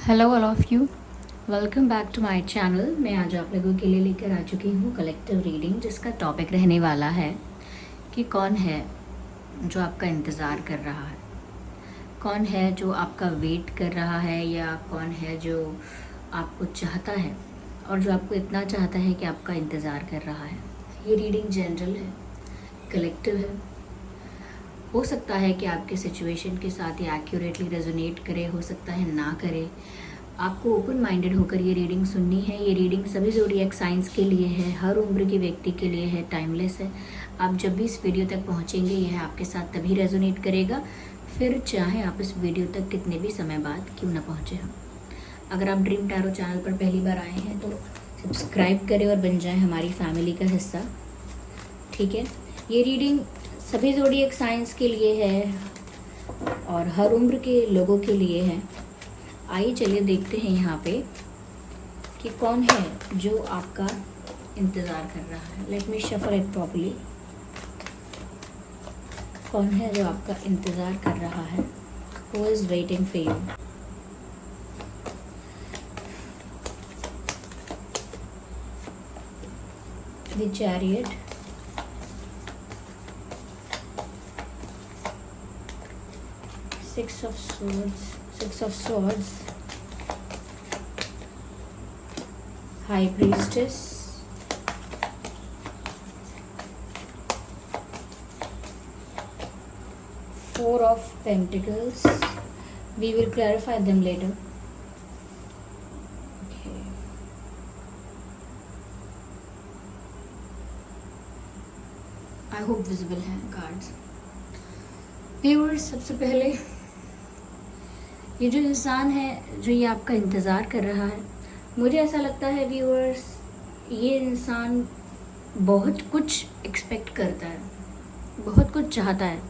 Hello all of you, welcome back to my channel. मैं आज आप लोगों के लिए लेकर आ चुकी हूँ कलेक्टिव रीडिंग, जिसका टॉपिक रहने वाला है कि कौन है जो आपका इंतज़ार कर रहा है, कौन है जो आपका वेट कर रहा है, या कौन है जो आपको चाहता है और जो आपको इतना चाहता है कि आपका इंतज़ार कर रहा है। ये रीडिंग जनरल है, कलेक्टिव है। हो सकता है कि आपके सिचुएशन के साथ ये एक्यूरेटली रेजोनेट करे, हो सकता है ना करे। आपको ओपन माइंडेड होकर ये रीडिंग सुननी है। ये रीडिंग सभी ज़ोडिएक साइंस के लिए है, हर उम्र के व्यक्ति के लिए है, टाइमलेस है। आप जब भी इस वीडियो तक पहुंचेंगे यह आपके साथ तभी रेजोनेट करेगा, फिर चाहे आप इस वीडियो तक कितने भी समय बाद क्यों ना पहुँचे हम। अगर आप ड्रीम टैरो चैनल पर पहली बार आए हैं तो सब्सक्राइब करें और बन जाएं हमारी फैमिली का हिस्सा, ठीक है। ये रीडिंग सभी ज़ोडिएक साइंस के लिए है और हर उम्र के लोगों के लिए है। आइए चलिए देखते हैं यहाँ पे कि कौन है जो आपका इंतज़ार कर रहा है। Let me shuffle it properly. कौन है जो आपका इंतज़ार कर रहा है? Who is waiting for you? The chariot, Six of Swords, High Priestess, Four of Pentacles. We will clarify them later. Okay. I hope visible हैं cards. Viewers, सबसे पहले ये जो इंसान है जो ये आपका इंतज़ार कर रहा है, मुझे ऐसा लगता है व्यूअर्स, ये इंसान बहुत कुछ एक्सपेक्ट करता है, बहुत कुछ चाहता है,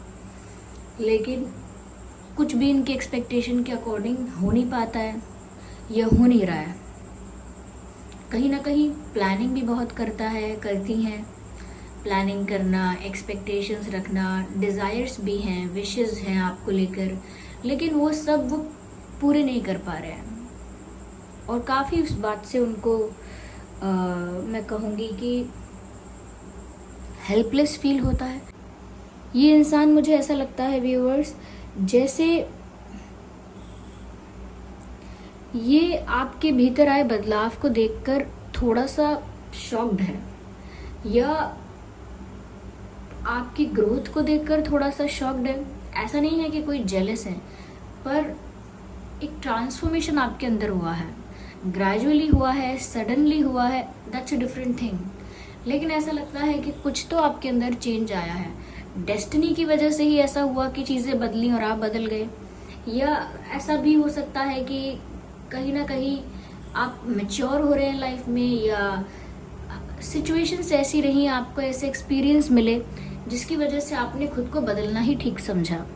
लेकिन कुछ भी इनके एक्सपेक्टेशन के अकॉर्डिंग हो नहीं पाता है या हो नहीं रहा है। कहीं ना कहीं प्लानिंग भी बहुत करता है, करती हैं। प्लानिंग करना, एक्सपेक्टेशंस रखना, डिज़ायर्स भी हैं, विशेस हैं आपको लेकर, लेकिन वो सब वो पूरे नहीं कर पा रहे हैं और काफ़ी उस बात से उनको मैं कहूँगी कि हेल्पलेस फील होता है। ये इंसान, मुझे ऐसा लगता है व्यूअर्स, जैसे ये आपके भीतर आए बदलाव को देखकर थोड़ा सा शॉक्ड है, या आपकी ग्रोथ को देखकर थोड़ा सा शॉक्ड है। ऐसा नहीं है कि कोई जेलस है, पर एक ट्रांसफॉर्मेशन आपके अंदर हुआ है, ग्रेजुअली हुआ है, सडनली हुआ है, दैट्स अ डिफरेंट थिंग। लेकिन ऐसा लगता है कि कुछ तो आपके अंदर चेंज आया है। डेस्टिनी की वजह से ही ऐसा हुआ कि चीज़ें बदली और आप बदल गए, या ऐसा भी हो सकता है कि कहीं ना कहीं आप मैच्योर हो रहे हैं लाइफ में, या सिचुएशंस ऐसी रही, आपको ऐसे एक्सपीरियंस मिले जिसकी वजह से आपने खुद को बदलना ही ठीक समझा।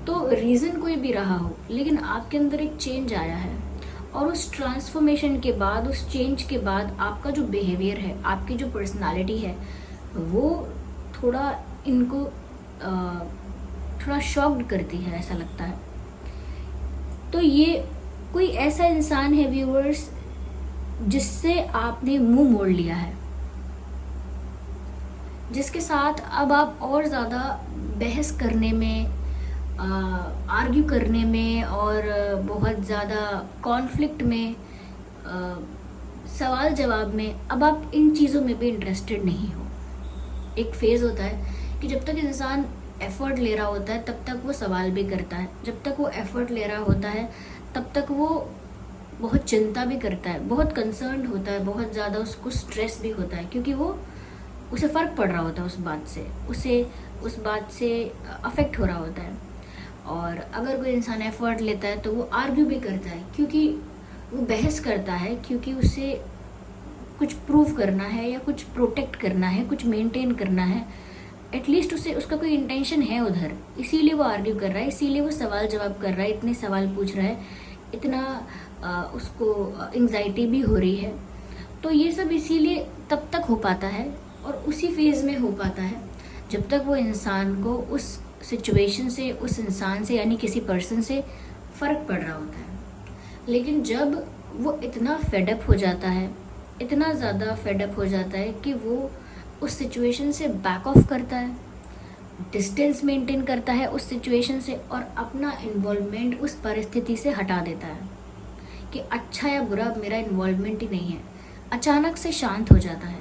तो रीज़न कोई भी रहा हो, लेकिन आपके अंदर एक चेंज आया है और उस ट्रांसफॉर्मेशन के बाद, उस चेंज के बाद आपका जो बिहेवियर है, आपकी जो पर्सनालिटी है, वो थोड़ा इनको थोड़ा शॉक्ड करती है, ऐसा लगता है। तो ये कोई ऐसा इंसान है व्यूअर्स जिससे आपने मुंह मोड़ लिया है, जिसके साथ अब आप और ज़्यादा बहस करने में, आर्ग्यू करने में और बहुत ज़्यादा कॉन्फ्लिक्ट में, सवाल जवाब में, अब आप इन चीज़ों में भी इंटरेस्टेड नहीं हो। एक फेज़ होता है कि जब तक इंसान एफ़र्ट ले रहा होता है तब तक वो सवाल भी करता है, जब तक वो एफ़र्ट ले रहा होता है तब तक वो बहुत चिंता भी करता है, बहुत कंसर्न्ड होता है, बहुत ज़्यादा उसको स्ट्रेस भी होता है, क्योंकि वो उसे फ़र्क पड़ रहा होता है उस बात से, उसे उस बात से अफेक्ट हो रहा होता है। और अगर कोई इंसान एफर्ट लेता है तो वो आर्ग्यू भी करता है, क्योंकि वो बहस करता है, क्योंकि उसे कुछ प्रूव करना है या कुछ प्रोटेक्ट करना है, कुछ मेंटेन करना है। एटलीस्ट उसे उसका कोई इंटेंशन है उधर, इसीलिए वो आर्ग्यू कर रहा है, इसीलिए वो सवाल जवाब कर रहा है, इतने सवाल पूछ रहा है, इतना उसको एंग्जाइटी भी हो रही है। तो ये सब इसीलिए तब तक हो पाता है और उसी फेज़ में हो पाता है जब तक वो इंसान को उस सिचुएशन से, उस इंसान से, यानी किसी पर्सन से फ़र्क पड़ रहा होता है। लेकिन जब वो इतना फेडअप हो जाता है, इतना ज़्यादा फेडअप हो जाता है कि वो उस सिचुएशन से बैक ऑफ करता है, डिस्टेंस मेंटेन करता है उस सिचुएशन से और अपना इन्वॉल्वमेंट उस परिस्थिति से हटा देता है कि अच्छा या बुरा मेरा इन्वॉल्वमेंट ही नहीं है, अचानक से शांत हो जाता है।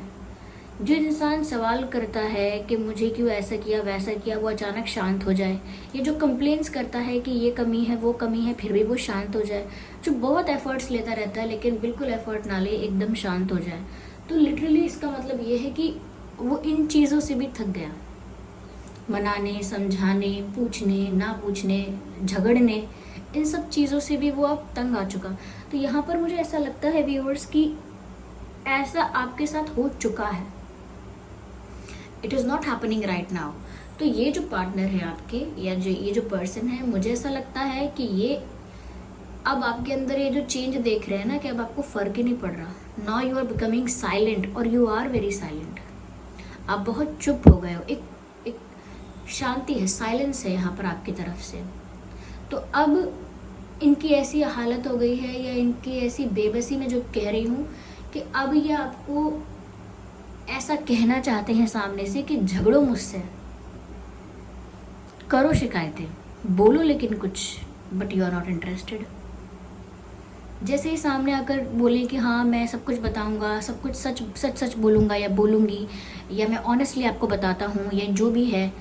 जो इंसान सवाल करता है कि मुझे क्यों ऐसा किया वैसा किया, वो अचानक शांत हो जाए। ये जो कंप्लेंट्स करता है कि ये कमी है वो कमी है, फिर भी वो शांत हो जाए। जो बहुत एफर्ट्स लेता रहता है लेकिन बिल्कुल एफर्ट ना ले, एकदम शांत हो जाए। तो लिटरली इसका मतलब ये है कि वो इन चीज़ों से भी थक गया। मनाने, समझाने, पूछने, ना पूछने, झगड़ने, इन सब चीज़ों से भी वो अब तंग आ चुका। तो यहाँ पर मुझे ऐसा लगता है व्यूअर्स कि ऐसा आपके साथ हो चुका है। It is not happening right now. तो ये जो पार्टनर है आपके या जो ये जो पर्सन है, मुझे ऐसा लगता है कि ये अब आपके अंदर ये जो चेंज देख रहे हैं ना कि अब आपको फ़र्क ही नहीं पड़ रहा। Now you are becoming silent और यू आर वेरी साइलेंट। आप बहुत चुप हो गए हो, एक शांति है, साइलेंस है यहाँ पर आपकी तरफ से। तो अब इनकी ऐसी हालत हो गई है या इनकी ऐसी बेबसी में जो कह रही हूँ कि अब ये आपको ऐसा कहना चाहते हैं सामने से कि झगड़ो मुझसे, करो शिकायतें, बोलो लेकिन कुछ, but you are not interested. जैसे ही सामने आकर बोले कि हाँ मैं सब कुछ बताऊंगा, सब कुछ सच सच सच बोलूँगा या बोलूँगी, या मैं ऑनेस्टली आपको बताता हूँ, या जो भी है,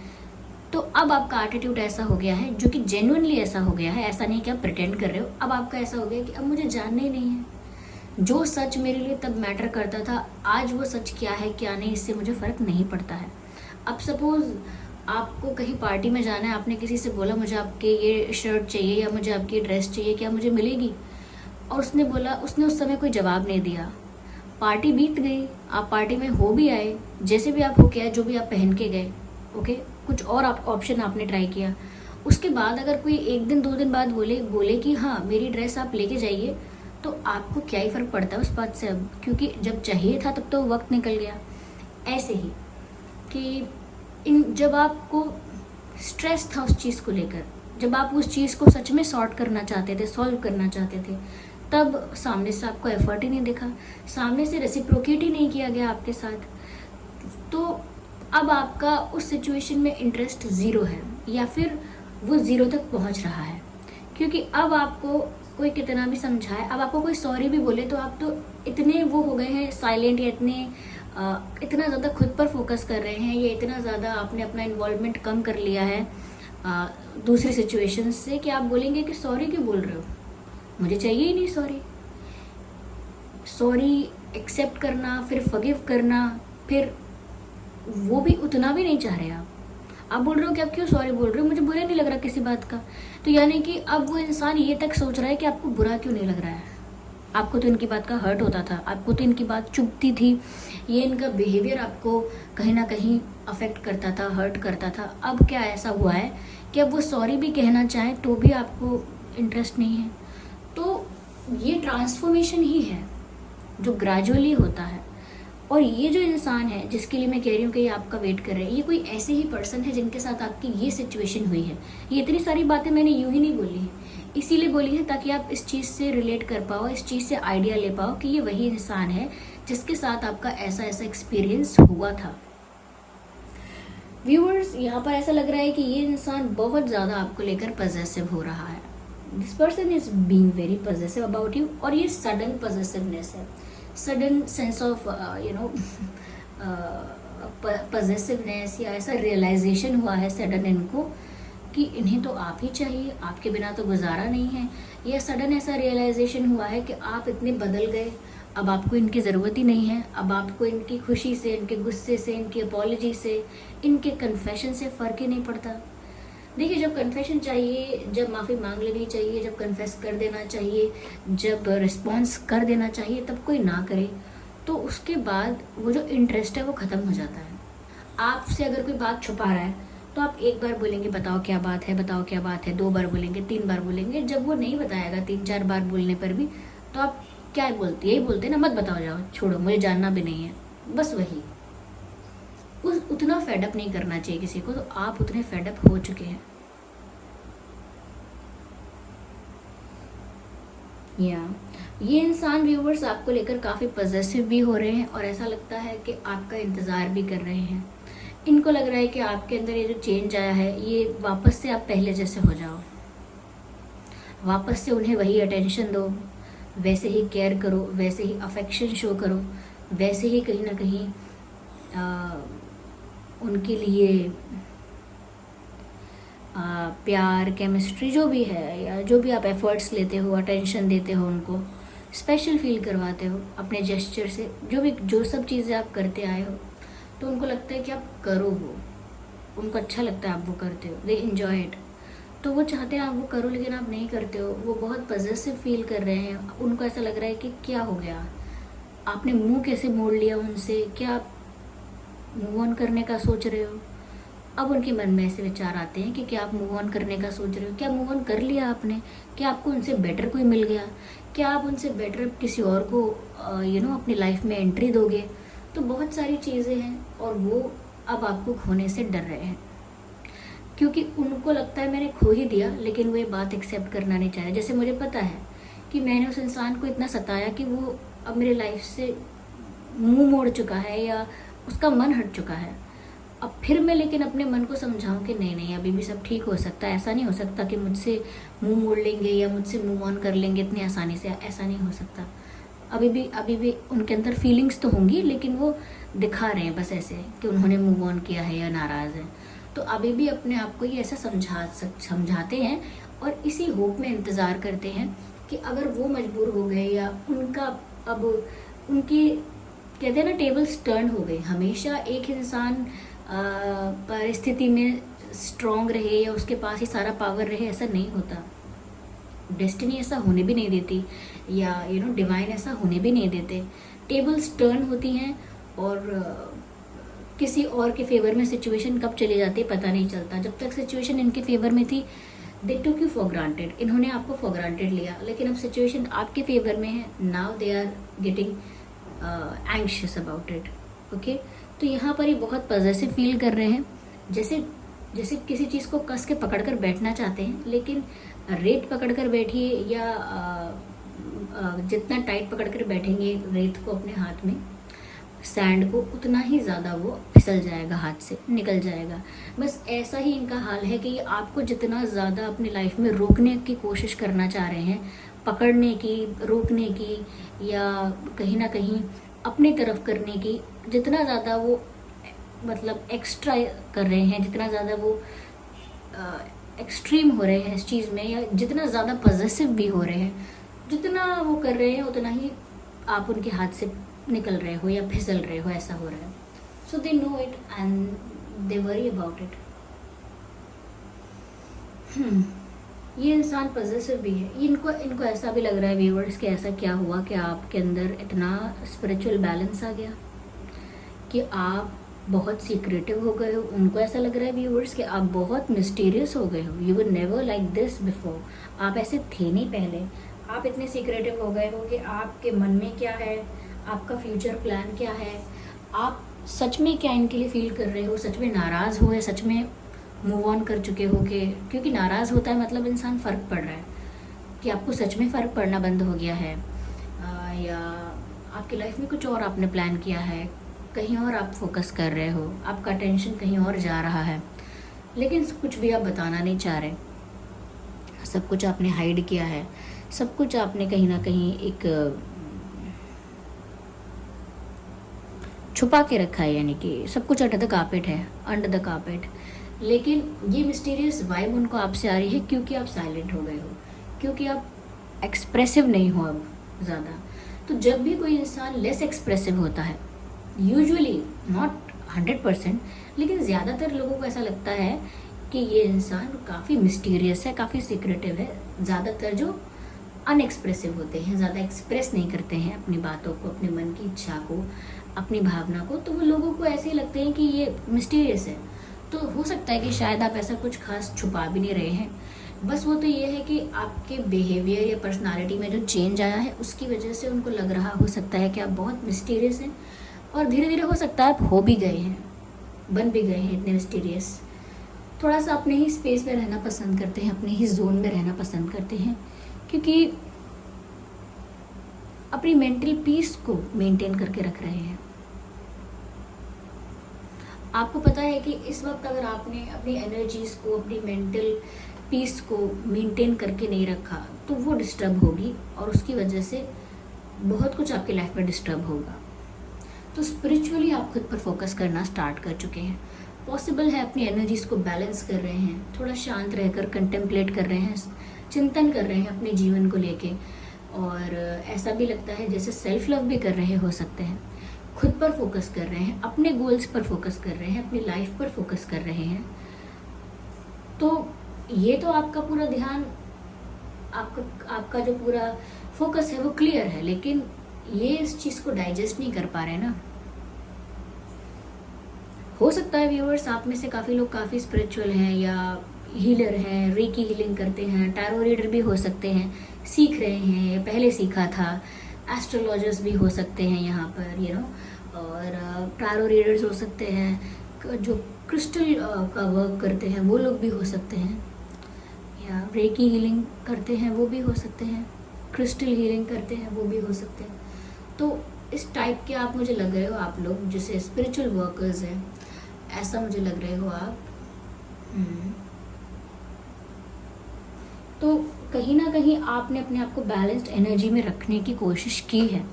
तो अब आपका एटीट्यूड ऐसा हो गया है, जो कि जेन्युइनली ऐसा हो गया है। ऐसा नहीं कि आप प्रिटेंड कर रहे हो। अब आपका ऐसा हो गया कि अब मुझे जानना ही नहीं है। जो सच मेरे लिए तब मैटर करता था, आज वो सच क्या है क्या नहीं, इससे मुझे फ़र्क नहीं पड़ता है। अब सपोज़ आपको कहीं पार्टी में जाना है, आपने किसी से बोला मुझे आपके ये शर्ट चाहिए या मुझे आपकी ये ड्रेस चाहिए, क्या मुझे मिलेगी? और उसने बोला, उसने उस समय कोई जवाब नहीं दिया। पार्टी बीत गई, आप पार्टी में हो भी आए, जैसे भी आप हो के आए, जो भी आप पहन के गए, ओके, कुछ और आप ऑप्शन आपने ट्राई किया। उसके बाद अगर कोई 1 दिन 2 दिन बाद बोले कि हाँ मेरी ड्रेस आप लेके जाइए, तो आपको क्या ही फ़र्क पड़ता है उस बात से अब, क्योंकि जब चाहिए था तब तो वक्त निकल गया। ऐसे ही कि जब आपको स्ट्रेस था उस चीज़ को लेकर, जब आप उस चीज़ को सच में सॉर्ट करना चाहते थे, सॉल्व करना चाहते थे, तब सामने से आपको एफर्ट ही नहीं दिखा, सामने से रेसिप्रोकेट ही नहीं किया गया आपके साथ। तो अब आपका उस सिचुएशन में इंटरेस्ट ज़ीरो है, या फिर वो ज़ीरो तक पहुंच रहा है, क्योंकि अब आपको कोई कितना भी समझाए, अब आपको कोई सॉरी भी बोले तो आप तो इतने वो हो गए हैं साइलेंट, या इतना ज़्यादा खुद पर फोकस कर रहे हैं, या इतना ज़्यादा आपने अपना इन्वॉल्वमेंट कम कर लिया है दूसरी सिचुएशन से, कि आप बोलेंगे कि सॉरी क्यों बोल रहे हो, मुझे चाहिए ही नहीं सॉरी। सॉरी एक्सेप्ट करना, फिर फॉरगिव करना, फिर वो भी उतना भी नहीं चाह रहे आप बोल रहे हो कि आप क्यों सॉरी बोल रहे हो, मुझे बुरा नहीं लग रहा किसी बात का। तो यानी कि अब वो इंसान ये तक सोच रहा है कि आपको बुरा क्यों नहीं लग रहा है। आपको तो इनकी बात का हर्ट होता था, आपको तो इनकी बात चुभती थी, ये इनका बिहेवियर आपको कहीं ना कहीं अफेक्ट करता था, हर्ट करता था। अब क्या ऐसा हुआ है कि अब वो सॉरी भी कहना चाहें तो भी आपको इंटरेस्ट नहीं है। तो ये ट्रांसफॉर्मेशन ही है जो ग्रेजुअली होता है। और ये जो इंसान है जिसके लिए मैं कह रही हूँ कि ये आपका वेट कर रहे हैं, ये कोई ऐसे ही पर्सन है जिनके साथ आपकी ये सिचुएशन हुई है। ये इतनी सारी बातें मैंने यूं ही नहीं बोली है, इसीलिए बोली है ताकि आप इस चीज़ से रिलेट कर पाओ, इस चीज़ से आइडिया ले पाओ कि ये वही इंसान है जिसके साथ आपका ऐसा ऐसा एक्सपीरियंस हुआ था। व्यूअर्स, यहाँ पर ऐसा लग रहा है कि ये इंसान बहुत ज़्यादा आपको लेकर पॉजेसिव हो रहा है। This person is being very possessive about you, और ये सडन पॉजेसिवनेस है, सडन सेंस ऑफ पॉजेसिवनेस, या ऐसा रियलाइजेशन हुआ है सडन इनको कि इन्हें तो आप ही चाहिए, आपके बिना तो गुजारा नहीं है। या सडन ऐसा रियलाइजेशन हुआ है कि आप इतने बदल गए, अब आपको इनकी ज़रूरत ही नहीं है, अब आपको इनकी खुशी से, इनके गुस्से से, इनकी अपॉलॉजी से, इनके कन्फेशन से फ़र्क ही नहीं पड़ता। देखिए, जब कन्फेशन चाहिए, जब माफ़ी मांग लेनी चाहिए, जब कन्फेस कर देना चाहिए, जब रिस्पॉन्स कर देना चाहिए, तब कोई ना करे तो उसके बाद वो जो इंटरेस्ट है वो ख़त्म हो जाता है। आपसे अगर कोई बात छुपा रहा है तो आप एक बार बोलेंगे बताओ क्या बात है, बताओ क्या बात है, 2 बार बोलेंगे, 3 बार बोलेंगे। जब वो नहीं बताएगा 3-4 बार बोलने पर भी, तो आप क्या बोलते, यही बोलते हैं ना, मत बताओ, जाओ, छोड़ो, मुझे जानना भी नहीं है। बस वही, उतना फेडअप नहीं करना चाहिए किसी को, तो आप उतने फेडअप हो चुके हैं। या ये इंसान व्यूवर्स आपको लेकर काफ़ी पॉजिटिव भी हो रहे हैं और ऐसा लगता है कि आपका इंतज़ार भी कर रहे हैं। इनको लग रहा है कि आपके अंदर ये जो चेंज आया है ये वापस से आप पहले जैसे हो जाओ, वापस से उन्हें वही अटेंशन दो, वैसे ही केयर करो, वैसे ही अफेक्शन शो करो, वैसे ही कहीं ना कहीं उनके लिए प्यार, केमिस्ट्री जो भी है या जो भी आप एफर्ट्स लेते हो, अटेंशन देते हो, उनको स्पेशल फील करवाते हो अपने जेस्चर से, जो सब चीज़ें आप करते आए हो, तो उनको लगता है कि आप करो वो, उनको अच्छा लगता है आप वो करते हो, दे एन्जॉय इट। तो वो चाहते हैं आप वो करो लेकिन आप नहीं करते हो, वो बहुत पॉजिटिव फील कर रहे हैं। उनको ऐसा लग रहा है कि क्या हो गया, आपने मुंह कैसे मोड़ लिया उनसे, क्या आप मूव ऑन करने का सोच रहे हो। अब उनके मन में ऐसे विचार आते हैं कि क्या आप मूव ऑन करने का सोच रहे हो, क्या मूव ऑन कर लिया आपने, क्या आपको उनसे बेटर कोई मिल गया, क्या आप उनसे बेटर किसी और को अपनी लाइफ में एंट्री दोगे। तो बहुत सारी चीज़ें हैं और वो अब आपको खोने से डर रहे हैं क्योंकि उनको लगता है मैंने खो ही दिया, लेकिन वो ये बात एक्सेप्ट करना नहीं चाह रहे। जैसे मुझे पता है कि मैंने उस इंसान को इतना सताया कि वो अब मेरे लाइफ से मुंह मोड़ चुका है या उसका मन हट चुका है। अब फिर मैं लेकिन अपने मन को समझाऊं कि नहीं नहीं, अभी भी सब ठीक हो सकता है, ऐसा नहीं हो सकता कि मुझसे मुंह मोड़ लेंगे या मुझसे मूव ऑन कर लेंगे इतनी आसानी से, ऐसा नहीं हो सकता। अभी भी उनके अंदर फीलिंग्स तो होंगी, लेकिन वो दिखा रहे हैं बस ऐसे कि उन्होंने मूव ऑन किया है या नाराज़ है। तो अभी भी अपने आप को ये ऐसा समझाते हैं और इसी होप में इंतज़ार करते हैं कि अगर वो मजबूर हो गए या उनका अब उनकी कहते हैं ना टेबल्स टर्न हो गए। हमेशा एक इंसान परिस्थिति में स्ट्रॉन्ग रहे या उसके पास ही सारा पावर रहे, ऐसा नहीं होता। डेस्टिनी ऐसा होने भी नहीं देती या डिवाइन ऐसा होने भी नहीं देते। टेबल्स टर्न होती हैं और किसी और के फेवर में सिचुएशन कब चली जाती है पता नहीं चलता। जब तक सिचुएशन इनके फेवर में थी दे टुक यू फॉर ग्रांटेड, इन्होंने आपको फॉर ग्रांटेड लिया, लेकिन अब सिचुएशन आपके फेवर में है, now they are getting anxious about it. Okay, तो यहाँ पर ही बहुत पॉजिटिव फील कर रहे हैं, जैसे किसी चीज़ को कस के पकड़ कर बैठना चाहते हैं, लेकिन रेत पकड़ कर बैठिए या जितना टाइट पकड़ कर बैठेंगे रेत को अपने हाथ में, सैंड को, उतना ही ज़्यादा वो फिसल जाएगा, हाथ से निकल जाएगा। बस ऐसा ही इनका हाल है कि ये आपको जितना ज़्यादा अपनी लाइफ में रोकने की कोशिश करना चाह रहे हैं, पकड़ने की, रोकने की या कहीं ना कहीं अपनी तरफ करने की, जितना ज़्यादा वो मतलब एक्स्ट्रा कर रहे हैं, जितना ज़्यादा वो एक्सट्रीम हो रहे हैं इस चीज़ में, या जितना ज़्यादा पॉजिटिव भी हो रहे हैं, जितना वो कर रहे हैं उतना ही आप उनके हाथ से निकल रहे हो या फिसल रहे हो, ऐसा हो रहा है। So they know it and they worry about it. ये इंसान पॉजिटिव भी है। इनको ऐसा भी लग रहा है व्यूअर्स कि ऐसा क्या हुआ कि आपके अंदर इतना स्पिरिचुअल बैलेंस आ गया कि आप बहुत सीक्रेटिव हो गए हो। उनको ऐसा लग रहा है व्यूअर्स कि आप बहुत मिस्टीरियस हो गए हो। You were never like this before, आप ऐसे थे नहीं पहले। आप इतने सीक्रेटिव हो गए हो कि आपके मन में क्या है, आपका फ्यूचर प्लान क्या है, आप सच में क्या इनके लिए फील कर रहे हो, सच में नाराज़ हो या सच में मूव ऑन कर चुके हो। क्योंकि नाराज़ होता है मतलब इंसान फ़र्क पड़ रहा है कि आपको सच में फ़र्क पड़ना बंद हो गया है, या आपकी लाइफ में कुछ और आपने प्लान किया है, कहीं और आप फोकस कर रहे हो, आपका टेंशन कहीं और जा रहा है, लेकिन कुछ भी आप बताना नहीं चाह रहे। सब कुछ आपने हाइड किया है, सब कुछ आपने कहीं ना कहीं एक छुपा के रखा है, यानी कि सब कुछ अंडर द कारपेट है, अंडर द कारपेट। लेकिन ये मिस्टीरियस वाइब उनको आपसे आ रही है क्योंकि आप साइलेंट हो गए हो, क्योंकि आप एक्सप्रेसिव नहीं हो अब ज़्यादा। तो जब भी कोई इंसान लेस एक्सप्रेसिव होता है, यूजुअली नॉट 100%, लेकिन ज़्यादातर लोगों को ऐसा लगता है कि ये इंसान काफ़ी मिस्टीरियस है, काफ़ी सीक्रेटिव है। ज़्यादातर जो अनएक्सप्रेसिव होते हैं, ज़्यादा एक्सप्रेस नहीं करते हैं अपनी बातों को, अपने मन की इच्छा को, अपनी भावना को, तो वो लोगों को ऐसे ही लगते हैं कि ये मिस्टीरियस है। तो हो सकता है कि शायद आप ऐसा कुछ खास छुपा भी नहीं रहे हैं, बस वो तो ये है कि आपके बिहेवियर या पर्सनालिटी में जो चेंज आया है उसकी वजह से उनको लग रहा हो सकता है कि आप बहुत मिस्टीरियस हैं, और धीरे धीरे हो सकता है आप हो भी गए हैं, बन भी गए हैं इतने मिस्टीरियस। थोड़ा सा अपने ही स्पेस में रहना पसंद करते हैं, अपने ही जोन में रहना पसंद करते हैं, क्योंकि अपनी मेंटल पीस को मेंटेन करके रख रहे हैं। आपको पता है कि इस वक्त अगर आपने अपनी एनर्जीज को, अपनी मेंटल पीस को मेंटेन करके नहीं रखा तो वो डिस्टर्ब होगी और उसकी वजह से बहुत कुछ आपकी लाइफ में डिस्टर्ब होगा। तो स्पिरिचुअली आप खुद पर फोकस करना स्टार्ट कर चुके हैं। पॉसिबल है अपनी एनर्जीज को बैलेंस कर रहे हैं, थोड़ा शांत रहकर कंटेम्पलेट कर रहे हैं, चिंतन कर रहे हैं अपने जीवन को लेके, और ऐसा भी लगता है जैसे सेल्फ लव भी कर रहे हो सकते हैं। खुद पर फोकस कर रहे हैं, अपने गोल्स पर फोकस कर रहे हैं, अपनी लाइफ पर फोकस कर रहे हैं। तो ये तो आपका पूरा ध्यान, आपका जो पूरा फोकस है वो क्लियर है, लेकिन ये इस चीज़ को डाइजेस्ट नहीं कर पा रहे ना। हो सकता है व्यूअर्स आप में से काफ़ी लोग काफ़ी स्पिरिचुअल हैं या हीलर हैं, रेकी हीलिंग करते हैं, टैरो रीडर भी हो सकते हैं, सीख रहे हैं या पहले सीखा था, एस्ट्रोलॉजर्स भी हो सकते हैं यहाँ पर और टैरो रीडर्स हो सकते हैं, जो क्रिस्टल का वर्क करते हैं वो लोग भी हो सकते हैं, या रेकी हीलिंग करते हैं वो भी हो सकते हैं, क्रिस्टल हीलिंग करते हैं वो भी हो सकते हैं। तो इस टाइप के आप मुझे लग रहे हो, आप लोग जैसे स्पिरिचुअल वर्कर्स हैं, ऐसा मुझे लग रहे हो आप। तो कहीं ना कहीं आपने अपने आप को बैलेंस्ड एनर्जी में रखने की कोशिश की है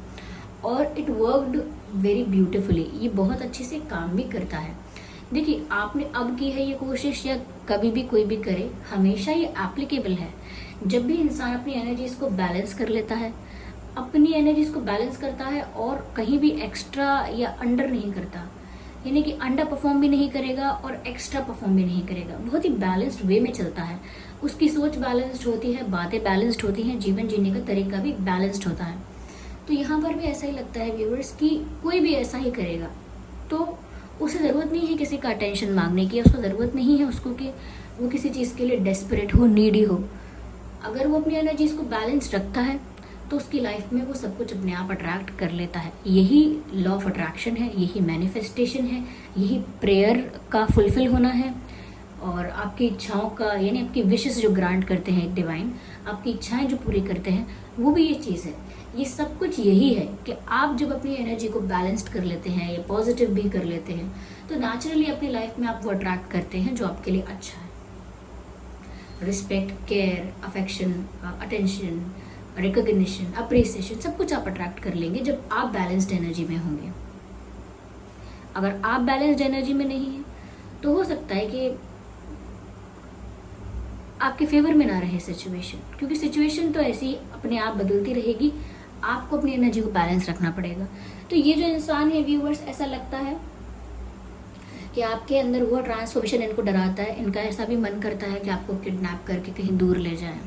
और इट वर्कड वेरी ब्यूटिफुली। ये बहुत अच्छे से काम भी करता है। देखिए, आपने अब की है ये कोशिश या कभी भी कोई भी करे, हमेशा ये एप्लीकेबल है। जब भी इंसान अपनी एनर्जीज को बैलेंस कर लेता है, अपनी एनर्जीज को बैलेंस करता है और कहीं भी एक्स्ट्रा या अंडर नहीं करता, यानी कि अंडर परफॉर्म भी नहीं करेगा और एक्स्ट्रा परफॉर्म भी नहीं करेगा, बहुत ही बैलेंस्ड वे में चलता है, उसकी सोच बैलेंस्ड होती है, बातें बैलेंस्ड होती हैं, जीवन जीने का तरीका भी बैलेंस्ड होता है। तो यहाँ पर भी ऐसा ही लगता है व्यूअर्स कि कोई भी ऐसा ही करेगा तो उसे ज़रूरत नहीं है किसी का अटेंशन मांगने की, उसको ज़रूरत नहीं है उसको कि वो किसी चीज़ के लिए डेस्परेट हो, नीडी हो। अगर वो अपनी एनर्जीज को बैलेंस रखता है तो उसकी लाइफ में वो सब कुछ अपने आप अट्रैक्ट कर लेता है। यही लॉ ऑफ अट्रैक्शन है, यही मैनिफेस्टेशन है, यही प्रेयर का फुलफिल होना है और आपकी इच्छाओं का, यानी आपकी विशेस जो ग्रांट करते हैं डिवाइन, आपकी इच्छाएं जो पूरी करते हैं, वो भी ये चीज़ है। ये सब कुछ यही है कि आप जब अपनी एनर्जी को बैलेंस्ड कर लेते हैं या पॉजिटिव भी कर लेते हैं तो नेचुरली अपनी लाइफ में आप वो अट्रैक्ट करते हैं जो आपके लिए अच्छा है। Respect, care, affection, attention, recognition, appreciation, सब कुछ आप अट्रैक्ट कर लेंगे जब आप बैलेंस्ड एनर्जी में होंगे। अगर आप बैलेंस्ड एनर्जी में नहीं हैं तो हो सकता है कि आपके फेवर में ना रहे सिचुएशन, क्योंकि सिचुएशन तो ऐसी अपने आप बदलती रहेगी, आपको अपनी एनर्जी को बैलेंस रखना पड़ेगा। तो ये जो इंसान है व्यूअर्स, ऐसा लगता है कि आपके अंदर हुआ ट्रांसफॉर्मेशन इनको डराता है। इनका ऐसा भी मन करता है कि आपको किडनैप करके कहीं दूर ले जाएं,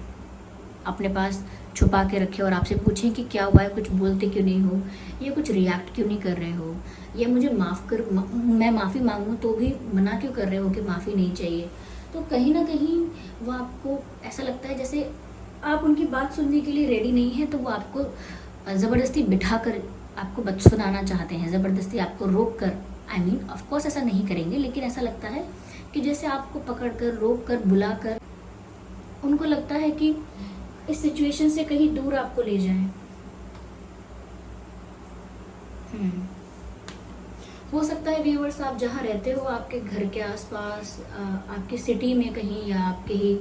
अपने पास छुपा के रखे और आपसे पूछें कि क्या हुआ है, कुछ बोलते क्यों नहीं हो, या कुछ रिएक्ट क्यों नहीं कर रहे हो, या मुझे मैं माफ़ी मांगूं तो भी मना क्यों कर रहे हो कि माफ़ी नहीं चाहिए। तो कहीं ना कहीं वो आपको ऐसा लगता है जैसे आप उनकी बात सुनने के लिए रेडी नहीं है, तो वो आपको ज़बरदस्ती बिठा कर आपको बात सुनाना चाहते हैं, ज़बरदस्ती आपको रोक कर, आई मीन ऑफ कोर्स ऐसा नहीं करेंगे, लेकिन ऐसा लगता है कि जैसे आपको पकड़ कर, रोक कर, बुला कर, उनको लगता है कि इस सिचुएशन से कहीं दूर आपको ले जाएं। हो सकता है व्यूअर्स आप जहाँ रहते हो, आपके घर के आसपास, आपकी सिटी में कहीं या आपके ही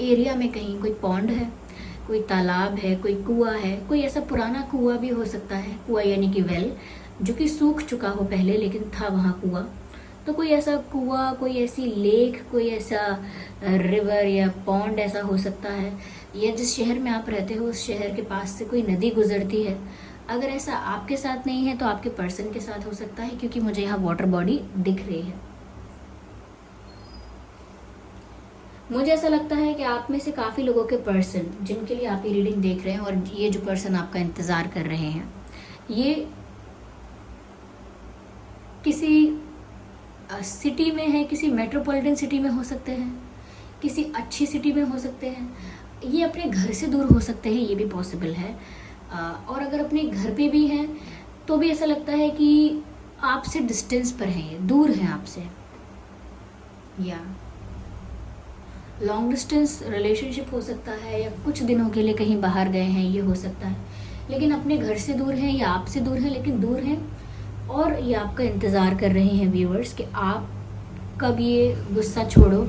एरिया में कहीं कोई पॉन्ड है, कोई तालाब है, कोई कुआं है, कोई ऐसा पुराना कुआं भी हो सकता है, कुआं यानी कि वेल, जो कि सूख चुका हो पहले लेकिन था वहाँ कुआं। तो कोई ऐसा कुआं, कोई ऐसी लेक, कोई ऐसा रिवर या पॉन्ड ऐसा हो सकता है, या जिस शहर में आप रहते हो उस शहर के पास से कोई नदी गुजरती है। अगर ऐसा आपके साथ नहीं है तो आपके पर्सन के साथ हो सकता है, क्योंकि मुझे यहाँ वाटर बॉडी दिख रही है। मुझे ऐसा लगता है कि आप में से काफ़ी लोगों के पर्सन जिनके लिए आप ये रीडिंग देख रहे हैं और ये जो पर्सन आपका इंतज़ार कर रहे हैं, ये किसी सिटी में है, किसी मेट्रोपॉलिटन सिटी में हो सकते हैं, किसी अच्छी सिटी में हो सकते हैं, ये अपने घर से दूर हो सकते हैं, ये भी पॉसिबल है। और अगर अपने घर पे भी हैं तो भी ऐसा लगता है कि आपसे डिस्टेंस पर हैं, ये दूर हैं आपसे, या लॉन्ग डिस्टेंस रिलेशनशिप हो सकता है, या कुछ दिनों के लिए कहीं बाहर गए हैं, ये हो सकता है। लेकिन अपने घर से दूर हैं या आपसे दूर हैं, लेकिन दूर हैं और ये आपका इंतज़ार कर रहे हैं व्यूअर्स कि आप कब ये गुस्सा छोड़ो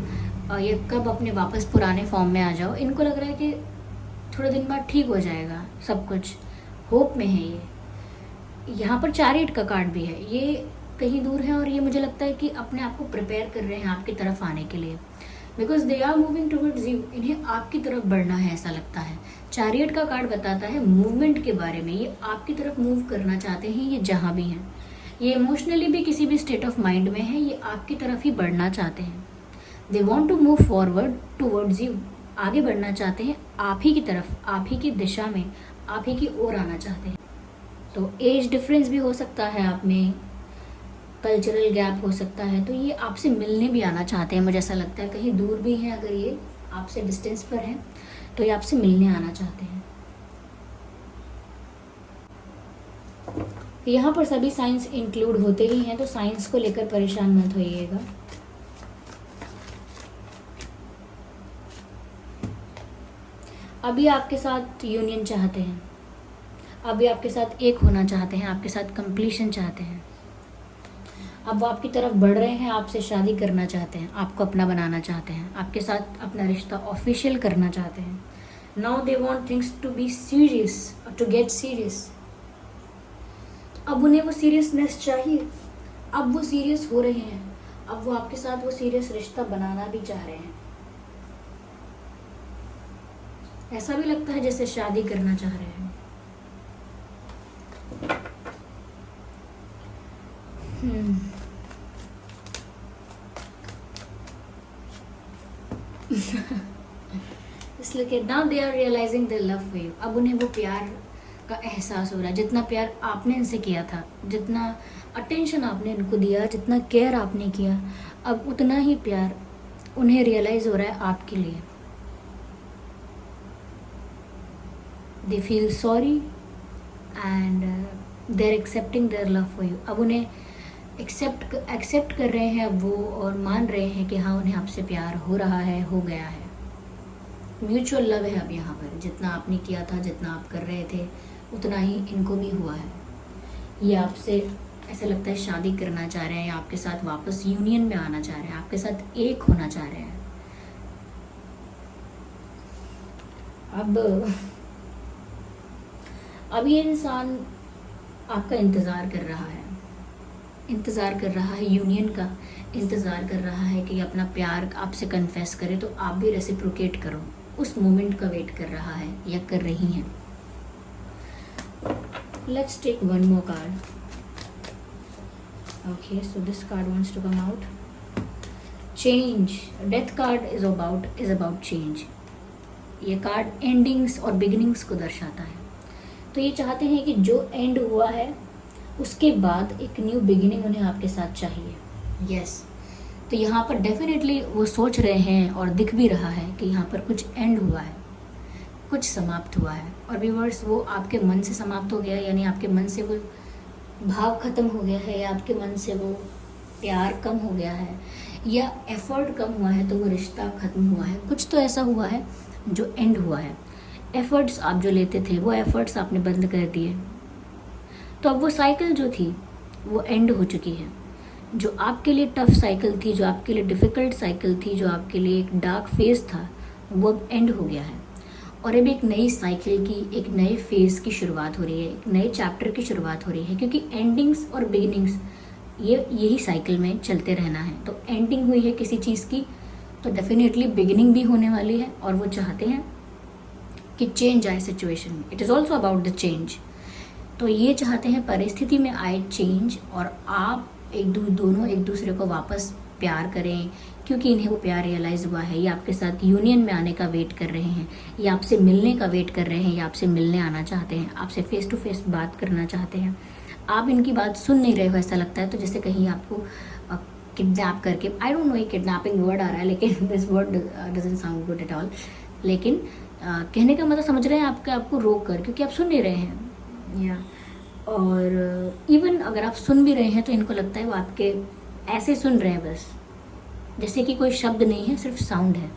और ये कब अपने वापस पुराने फॉर्म में आ जाओ। इनको लग रहा है कि थोड़े दिन बाद ठीक हो जाएगा सब कुछ, होप में है ये। यहाँ पर चैरियट का कार्ड भी है, ये कहीं दूर है और ये मुझे लगता है कि अपने आप को प्रिपेयर कर रहे हैं आपकी तरफ आने के लिए, because they are moving towards you. इन्हें आपकी तरफ बढ़ना है ऐसा लगता है। चैरियट का कार्ड बताता है मूवमेंट के बारे में, ये आपकी तरफ मूव करना चाहते हैं, ये जहाँ भी हैं, ये इमोशनली भी किसी भी स्टेट ऑफ माइंड में है, ये आपकी तरफ ही बढ़ना चाहते हैं। They want to move forward towards you, आगे बढ़ना चाहते हैं आप ही की तरफ, आप ही की दिशा में, आप ही की ओर आना चाहते हैं। तो एज डिफरेंस भी हो सकता है आप में, कल्चरल गैप हो सकता है, तो ये आपसे मिलने भी आना चाहते हैं। मुझे ऐसा लगता है कहीं दूर भी हैं, अगर ये आपसे डिस्टेंस पर हैं तो ये आपसे मिलने आना चाहते हैं। यहाँ पर सभी साइंस इंक्लूड होते ही हैं, तो साइंस को लेकर परेशान मत होइएगा। अभी आपके साथ यूनियन चाहते हैं, अभी आपके साथ एक होना चाहते हैं, आपके साथ कंप्लीशन चाहते हैं। अब वो आपकी तरफ बढ़ रहे हैं, आपसे शादी करना चाहते हैं, आपको अपना बनाना चाहते हैं, आपके साथ अपना रिश्ता ऑफिशियल करना चाहते हैं। Now they want things to be serious, to get serious. अब उन्हें वो सीरियसनेस चाहिए, अब वो सीरियस हो रहे हैं, अब वो आपके साथ वो सीरियस रिश्ता बनाना भी चाह रहे हैं। ऐसा भी लगता है जैसे शादी करना चाह रहे हैं। इसलिए now they are realising their love for you. अब उन्हें वो प्यार का एहसास हो रहा है, जितना प्यार आपने इनसे किया था, जितना अटेंशन आपने इनको दिया, जितना केयर आपने किया, अब उतना ही प्यार उन्हें रियलाइज हो रहा है आपके लिए। They feel sorry and they are accepting their love for you. अब उन्हें एक्सेप्ट कर रहे हैं अब वो, और मान रहे हैं कि हाँ उन्हें आपसे प्यार हो रहा है, हो गया है। म्यूचुअल लव है अब यहाँ पर, जितना आपने किया था, जितना आप कर रहे थे, उतना ही इनको भी हुआ है। ये आपसे ऐसा लगता है शादी करना चाह रहे हैं, आपके साथ वापस यूनियन में आना चाह रहे हैं, आपके साथ एक होना चाह रहे हैं। अब ये इंसान आपका इंतज़ार कर रहा है, इंतज़ार कर रहा है यूनियन का, इंतज़ार कर रहा है कि अपना प्यार आपसे कन्फेस करे तो आप भी रेसिप्रोकेट करो। उस मोमेंट का वेट कर रहा है या कर रही हैं। Let's take one more card. Okay, so this card wants to come out. Change, death card is about change. ये कार्ड एंडिंग्स और बिगिनिंग्स को दर्शाता है। तो ये चाहते हैं कि जो एंड हुआ है उसके बाद एक न्यू बिगिनिंग उन्हें आपके साथ चाहिए। यस, तो यहाँ पर डेफिनेटली वो सोच रहे हैं और दिख भी रहा है कि यहाँ पर कुछ एंड हुआ है, कुछ समाप्त हुआ है। और व्यूअर्स, वो आपके मन से समाप्त हो गया, यानी आपके मन से वो भाव खत्म हो गया है, या आपके मन से वो प्यार कम हो गया है, या एफर्ट कम हुआ है, तो वो रिश्ता खत्म हुआ है। कुछ तो ऐसा हुआ है जो एंड हुआ है। एफर्ट्स आप जो लेते थे, वो एफर्ट्स आपने बंद कर दिए, तो अब वो साइकिल जो थी वो एंड हो चुकी है। जो आपके लिए टफ साइकिल थी, जो आपके लिए डिफ़िकल्ट साइकिल थी, जो आपके लिए एक डार्क फेज़ था, वो अब एंड हो गया है। और अब एक नई साइकिल की, एक नए फेज़ की शुरुआत हो रही है, एक नए चैप्टर की शुरुआत हो रही है। क्योंकि एंडिंग्स और बिगिनिंग्स यही साइकिल में चलते रहना है। तो एंडिंग हुई है किसी चीज़ की, तो डेफिनेटली बिगिनिंग भी होने वाली है। और वो चाहते हैं कि चेंज आए सिचुएशन में। It is also about the change. तो ये चाहते हैं परिस्थिति में आए चेंज, और आप दोनों एक दूसरे को वापस प्यार करें, क्योंकि इन्हें वो प्यार रियलाइज़ हुआ है। ये आपके साथ यूनियन में आने का वेट कर रहे हैं, ये आपसे मिलने का वेट कर रहे हैं, ये आपसे मिलने आना चाहते हैं, आपसे फेस टू फेस बात करना चाहते हैं। आप इनकी बात सुन नहीं रहे हो ऐसा लगता है, तो जैसे कहीं आपको किडनैप करके, आई डोंट नो ये किडनैपिंग वर्ड आ रहा है, लेकिन this word doesn't sound good at all. लेकिन कहने का मतलब समझ रहे हैं आपको रोक कर, क्योंकि आप सुन नहीं रहे हैं। या और इवन अगर आप सुन भी रहे हैं तो इनको लगता है वो आपके ऐसे सुन रहे हैं, बस जैसे कि कोई शब्द नहीं है, सिर्फ साउंड है।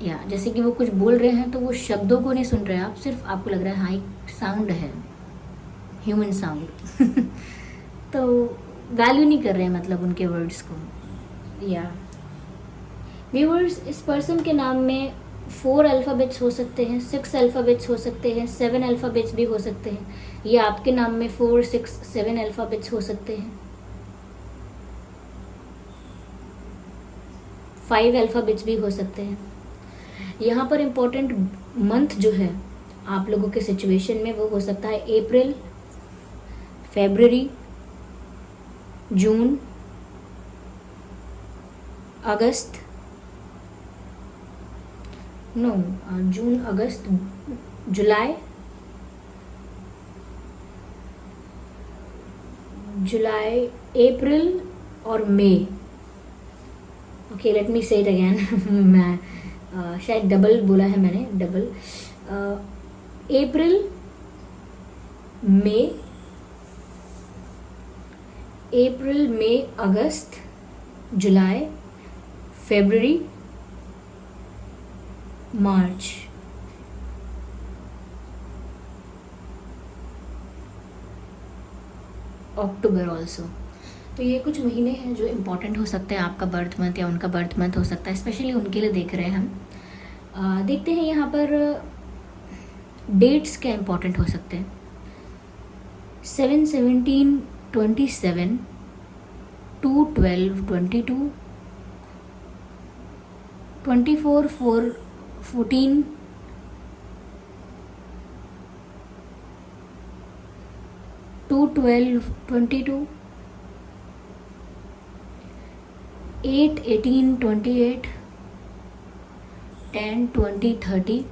या जैसे कि वो कुछ बोल रहे हैं तो वो शब्दों को नहीं सुन रहे आप, सिर्फ आपको लग रहा है हाँ एक साउंड है, ह्यूमन साउंड तो वैल्यू नहीं कर रहे हैं मतलब उनके वर्ड्स को। या व्यूअर्स, इस पर्सन के नाम में 4 अल्फ़ाबेट्स हो सकते हैं, 6 अल्फ़ाबेट्स हो सकते हैं, 7 अल्फ़ाबेट्स भी हो सकते हैं, या आपके नाम में 4, 6, 7 अल्फ़ाबेट्स हो सकते हैं, 5 अल्फ़ाबेट्स भी हो सकते हैं। यहाँ पर इम्पोर्टेंट मंथ जो है आप लोगों के सिचुएशन में वो हो सकता है अप्रैल, फरवरी, जून, अगस्त, जून, अगस्त, जुलाई, अप्रैल और मई। ओके, लेट मी से इट अगेन मैं शायद डबल बोला है मैंने, डबल। अप्रैल, मई, अगस्त, जुलाई, फरवरी, मार्च। अक्टूबर ऑल्सो। तो ये कुछ महीने हैं जो इम्पोर्टेंट हो सकते हैं, आपका बर्थ मंथ या उनका बर्थ मंथ हो सकता है, स्पेशली उनके लिए देख रहे हैं हम। देखते हैं यहाँ पर डेट्स क्या इम्पोर्टेंट हो सकते हैं। 7, 17, 27, 2, 12, 22, 24, 4, 14, 2, 12, 22, 8, 18, 28, 10, 20, 30।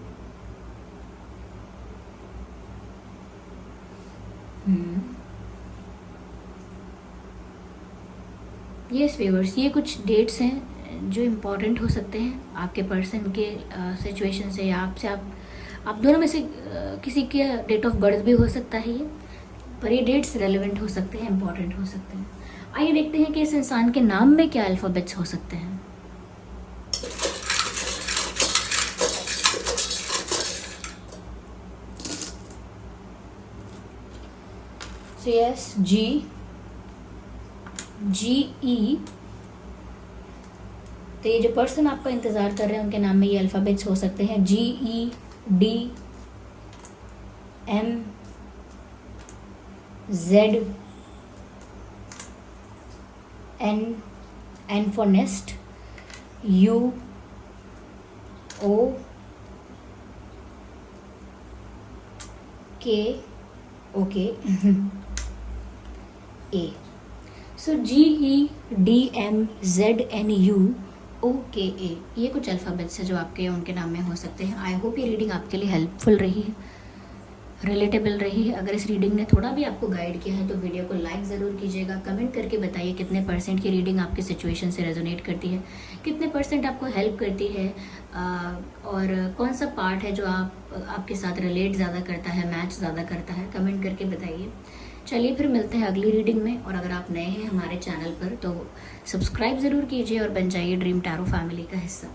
यस व्यूअर्स, ये कुछ डेट्स हैं जो इम्पोर्टेंट हो सकते हैं आपके पर्सन के सिचुएशन से, या आपसे आप दोनों में से किसी के डेट ऑफ बर्थ भी हो सकता है ये, पर ये डेट्स रेलेवेंट हो सकते हैं, इम्पोर्टेंट हो सकते हैं। आइए देखते हैं कि इस इंसान के नाम में क्या अल्फ़ाबेट्स हो सकते हैं। So yes, GE। तो ये जो पर्सन आपका इंतज़ार कर रहे हैं उनके नाम में ये अल्फ़ाबेट्स हो सकते हैं GE, D, M, Z, N for nest, U, O, K, OK, A। So GE, D, M, Z, N, U, O, K, A, ये कुछ अल्फ़ाबेट्स है जो आपके उनके नाम में हो सकते हैं। आई होप ये रीडिंग आपके लिए हेल्पफुल रही है, रिलेटेबल रही है। अगर इस रीडिंग ने थोड़ा भी आपको गाइड किया है तो वीडियो को लाइक ज़रूर कीजिएगा, कमेंट करके बताइए कितने % की रीडिंग आपके सिचुएशन से रेजोनेट करती है, कितने % आपको हेल्प करती है, और कौन सा पार्ट है जो आपके साथ रिलेट ज़्यादा करता है, मैच ज़्यादा करता है, कमेंट करके बताइए। चलिए फिर मिलते हैं अगली रीडिंग में, और अगर आप नए हैं हमारे चैनल पर तो सब्सक्राइब ज़रूर कीजिए और बन जाइए ड्रीम टैरो फैमिली का हिस्सा।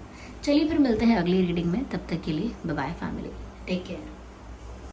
चलिए फिर मिलते हैं अगली रीडिंग में, तब तक के लिए bye bye family, take care.